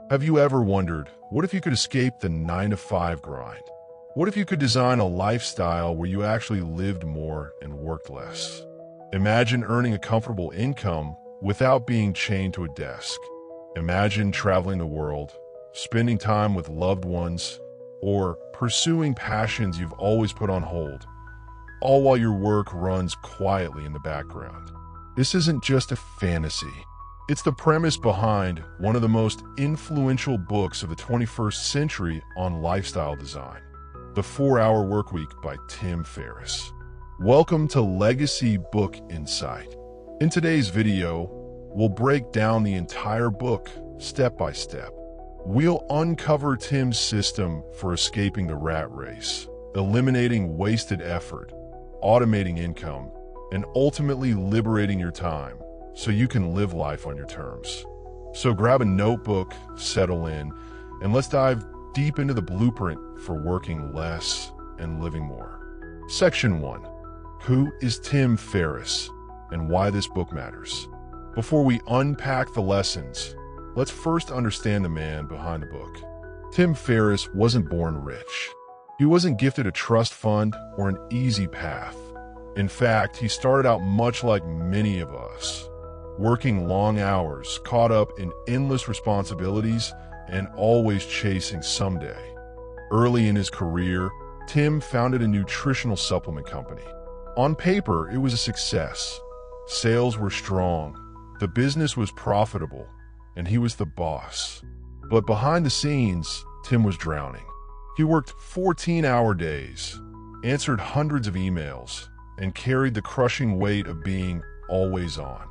Have you ever wondered, what if you could escape the 9-to-5 grind? What if you could design a lifestyle where you actually lived more and worked less? Imagine earning a comfortable income without being chained to a desk. Imagine traveling the world, spending time with loved ones, or pursuing passions you've always put on hold, all while your work runs quietly in the background. This isn't just a fantasy. It's the premise behind one of the most influential books of the 21st century on lifestyle design, The 4-Hour Workweek by Tim Ferriss. Welcome to Legacy Book Insight. In today's video, we'll break down the entire book step by step. We'll uncover Tim's system for escaping the rat race, eliminating wasted effort, automating income, and ultimately liberating your time so you can live life on your terms. So grab a notebook, settle in, and let's dive deep into the blueprint for working less and living more. Section 1. Who is Tim Ferriss and why this book matters? Before we unpack the lessons, let's first understand the man behind the book. Tim Ferriss wasn't born rich. He wasn't gifted a trust fund or an easy path. In fact, he started out much like many of us, working long hours, caught up in endless responsibilities, and always chasing someday. Early in his career, Tim founded a nutritional supplement company. On paper, it was a success. Sales were strong, the business was profitable, and he was the boss. But behind the scenes, Tim was drowning. He worked 14-hour days, answered hundreds of emails, and carried the crushing weight of being always on.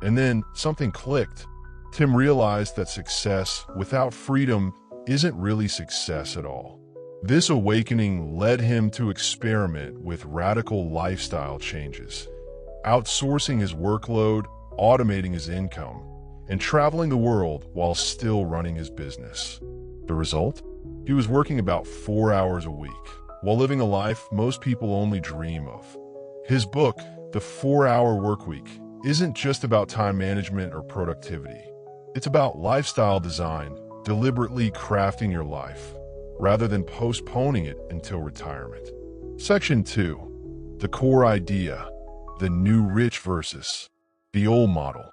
And then something clicked. Tim realized that success without freedom isn't really success at all. This awakening led him to experiment with radical lifestyle changes, outsourcing his workload, automating his income, and traveling the world while still running his business. The result? He was working about 4 hours a week, while living a life most people only dream of. His book, The 4-Hour Workweek, isn't just about time management or productivity. It's about lifestyle design, deliberately crafting your life, rather than postponing it until retirement. Section 2. The core idea, the new rich versus the old model.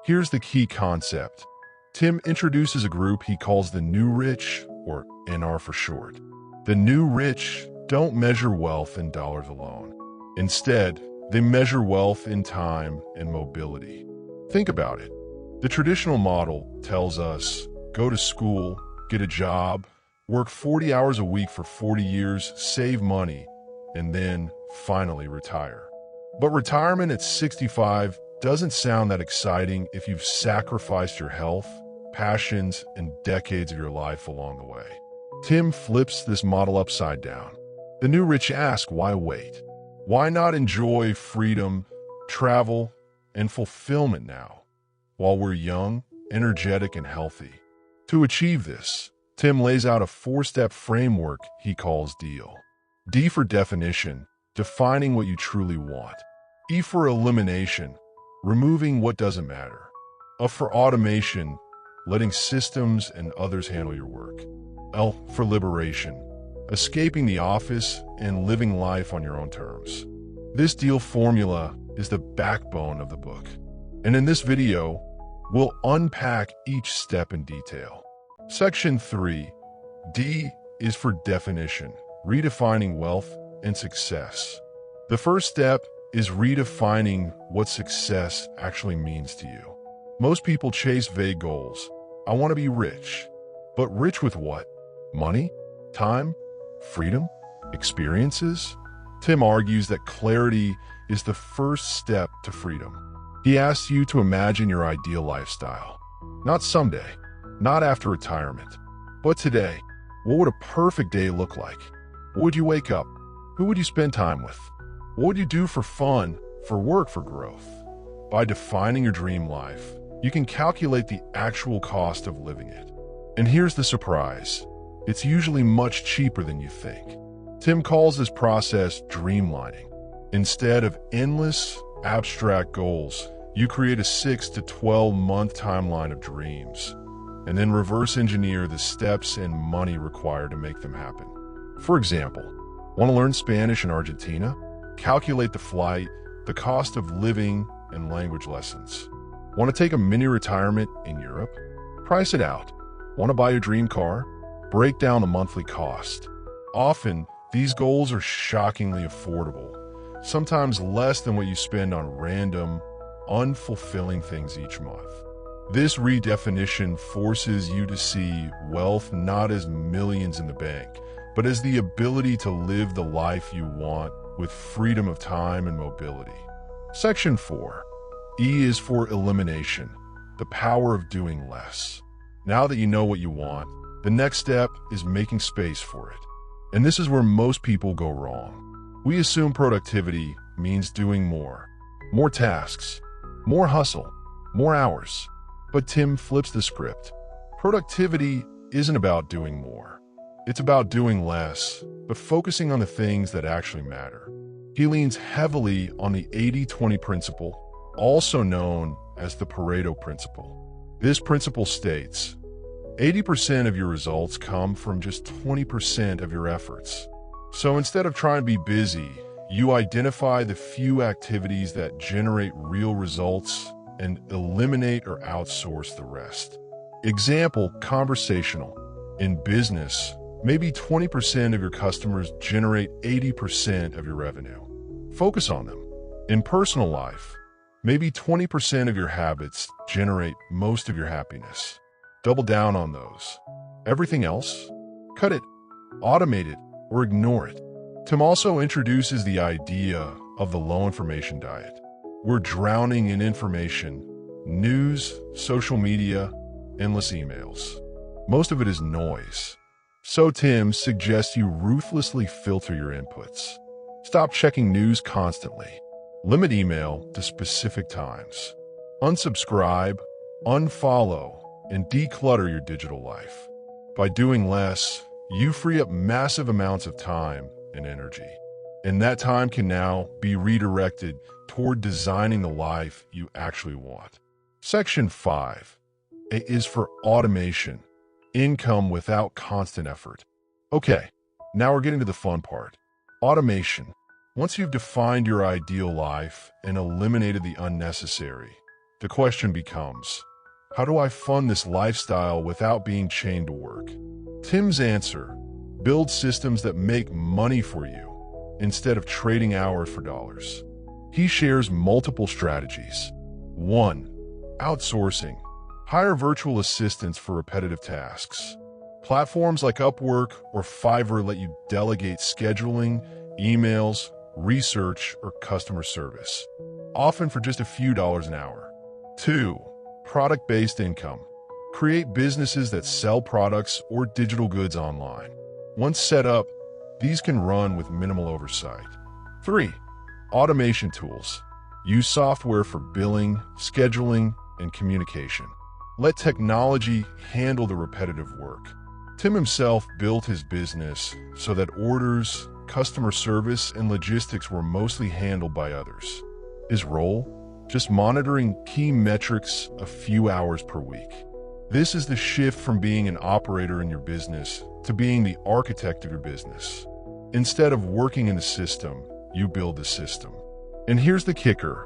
Here's the key concept. Tim introduces a group he calls the new rich, or NR for short. The new rich don't measure wealth in dollars alone. Instead, they measure wealth in time and mobility. Think about it. The traditional model tells us, go to school, get a job, work 40 hours a week for 40 years, save money, and then finally retire. But retirement at 65 doesn't sound that exciting if you've sacrificed your health, passions, and decades of your life along the way. Tim flips this model upside down. The new rich ask, why wait? Why not enjoy freedom, travel, and fulfillment now, while we're young, energetic, and healthy? To achieve this, Tim lays out a 4-step framework he calls DEAL. D for definition, defining what you truly want. E for elimination, removing what doesn't matter. F for automation, letting systems and others handle your work. L for liberation, escaping the office and living life on your own terms. This DEAL formula is the backbone of the book. And in this video, we'll unpack each step in detail. Section 3. D is for definition, redefining wealth and success. The first step is redefining what success actually means to you. Most people chase vague goals. I want to be rich. But rich with what? Money? Time? Freedom? Experiences? Tim argues that clarity is the first step to freedom. He asks you to imagine your ideal lifestyle. Not someday, not after retirement, but today. What would a perfect day look like? What would you wake up? Who would you spend time with? What would you do for fun, for work, for growth? By defining your dream life, you can calculate the actual cost of living it. And here's the surprise. It's usually much cheaper than you think. Tim calls this process dreamlining. Instead of endless, abstract goals, you create a 6 to 12 month timeline of dreams. and then reverse engineer the steps and money required to make them happen. For example, want to learn Spanish in Argentina? Calculate the flight, the cost of living, and language lessons. Want to take a mini retirement in Europe? Price it out. Want to buy your dream car? Break down the monthly cost. Often, these goals are shockingly affordable, sometimes less than what you spend on random, unfulfilling things each month. This redefinition forces you to see wealth not as millions in the bank, but as the ability to live the life you want with freedom of time and mobility. Section 4. E is for elimination, the power of doing less. Now that you know what you want, the next step is making space for it. And this is where most people go wrong. We assume productivity means doing more tasks, more hustle, more hours. But Tim flips the script. Productivity isn't about doing more. It's about doing less, but focusing on the things that actually matter. He leans heavily on the 80-20 principle, also known as the Pareto principle. This principle states, 80% of your results come from just 20% of your efforts. So instead of trying to be busy, you identify the few activities that generate real results and eliminate or outsource the rest. Example, conversational. In business, maybe 20% of your customers generate 80% of your revenue. Focus on them. In personal life, maybe 20% of your habits generate most of your happiness. Double down on those. Everything else? Cut it, automate it, or ignore it. Tim also introduces the idea of the low information diet. We're drowning in information, news, social media, endless emails. Most of it is noise. So Tim suggests you ruthlessly filter your inputs. Stop checking news constantly. Limit email to specific times. Unsubscribe, unfollow, and declutter your digital life. By doing less, you free up massive amounts of time and energy. And that time can now be redirected toward designing the life you actually want. Section 5 is for automation, income without constant effort. Okay, now we're getting to the fun part. Automation. Once you've defined your ideal life and eliminated the unnecessary, the question becomes, how do I fund this lifestyle without being chained to work? Tim's answer, build systems that make money for you instead of trading hours for dollars. He shares multiple strategies. 1. Outsourcing. Hire virtual assistants for repetitive tasks. Platforms like Upwork or Fiverr let you delegate scheduling, emails, research, or customer service, often for just a few dollars an hour. 2. Product-based income. Create businesses that sell products or digital goods online. Once set up, these can run with minimal oversight. 3. Automation tools. Use software for billing, scheduling, and communication. Let technology handle the repetitive work. Tim himself built his business so that orders, customer service, and logistics were mostly handled by others. His role? Just monitoring key metrics a few hours per week. This is the shift from being an operator in your business to being the architect of your business. Instead of working in the system, you build the system. And here's the kicker.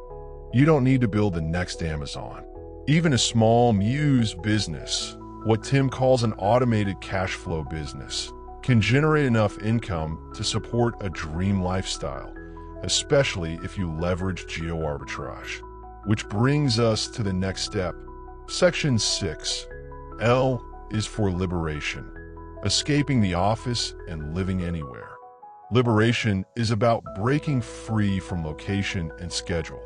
You don't need to build the next Amazon. Even a small Muse business, what Tim calls an automated cash flow business, can generate enough income to support a dream lifestyle, especially if you leverage geo-arbitrage. Which brings us to the next step. Section 6. L is for liberation. Escaping the office and living anywhere. Liberation is about breaking free from location and schedule.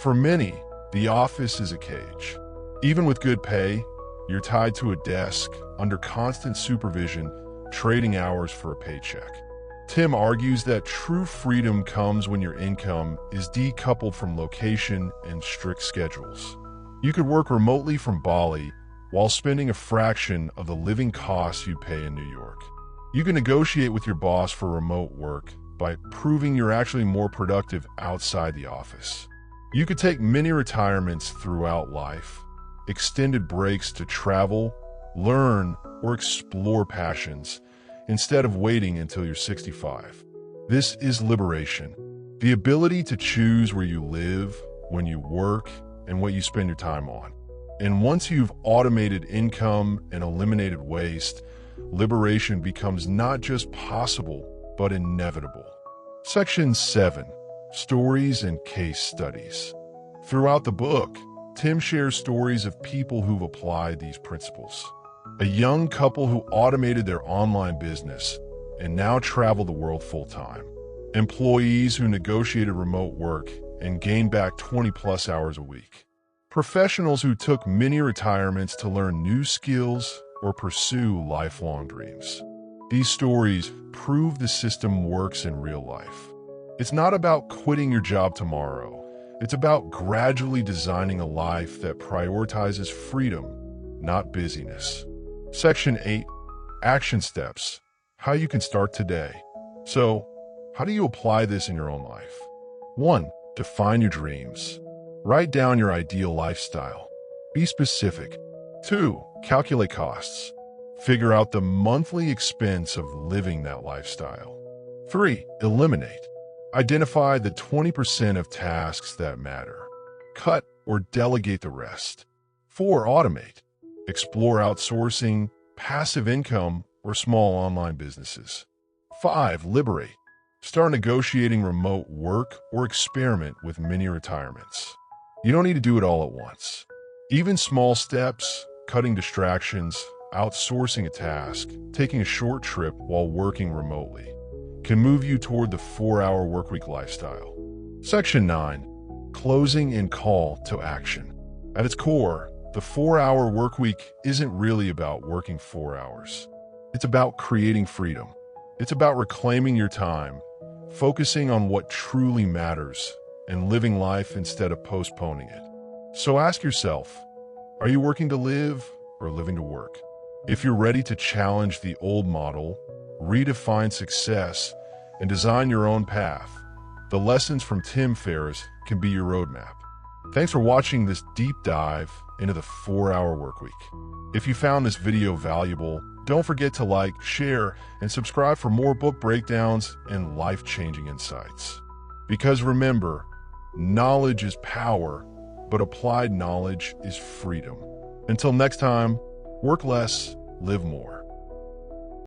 For many, the office is a cage. Even with good pay, you're tied to a desk, under constant supervision, trading hours for a paycheck. Tim argues that true freedom comes when your income is decoupled from location and strict schedules. You could work remotely from Bali while spending a fraction of the living costs you pay in New York. You can negotiate with your boss for remote work by proving you're actually more productive outside the office. You could take mini retirements throughout life, extended breaks to travel, learn, or explore passions instead of waiting until you're 65. This is liberation, the ability to choose where you live, when you work, and what you spend your time on. And once you've automated income and eliminated waste, liberation becomes not just possible, but inevitable. Section 7. Stories and case studies. Throughout the book, Tim shares stories of people who've applied these principles. A young couple who automated their online business and now travel the world full-time. Employees who negotiated remote work and gained back 20+ hours a week. Professionals who took mini retirements to learn new skills or pursue lifelong dreams. These stories prove the system works in real life. It's not about quitting your job tomorrow. It's about gradually designing a life that prioritizes freedom, not busyness. Section 8. Action steps. How you can start today. So, how do you apply this in your own life? 1. Define your dreams. Write down your ideal lifestyle. Be specific. 2. Calculate costs. Figure out the monthly expense of living that lifestyle. 3. Eliminate. Identify the 20% of tasks that matter. Cut or delegate the rest. 4. Automate. Explore outsourcing, passive income, or small online businesses. 5. Liberate. Start negotiating remote work or experiment with mini retirements. You don't need to do it all at once. Even small steps, cutting distractions, outsourcing a task, taking a short trip while working remotely, can move you toward the 4-hour workweek lifestyle. Section 9. Closing and call to action. At its core, the 4-hour workweek isn't really about working 4 hours. It's about creating freedom. It's about reclaiming your time, focusing on what truly matters, and living life instead of postponing it. So ask yourself, are you working to live or living to work? If you're ready to challenge the old model, redefine success, and design your own path, the lessons from Tim Ferriss can be your roadmap. Thanks for watching this deep dive into the 4-hour workweek. If you found this video valuable, don't forget to like, share, and subscribe for more book breakdowns and life-changing insights. Because remember, knowledge is power, but applied knowledge is freedom. Until next time, work less, live more.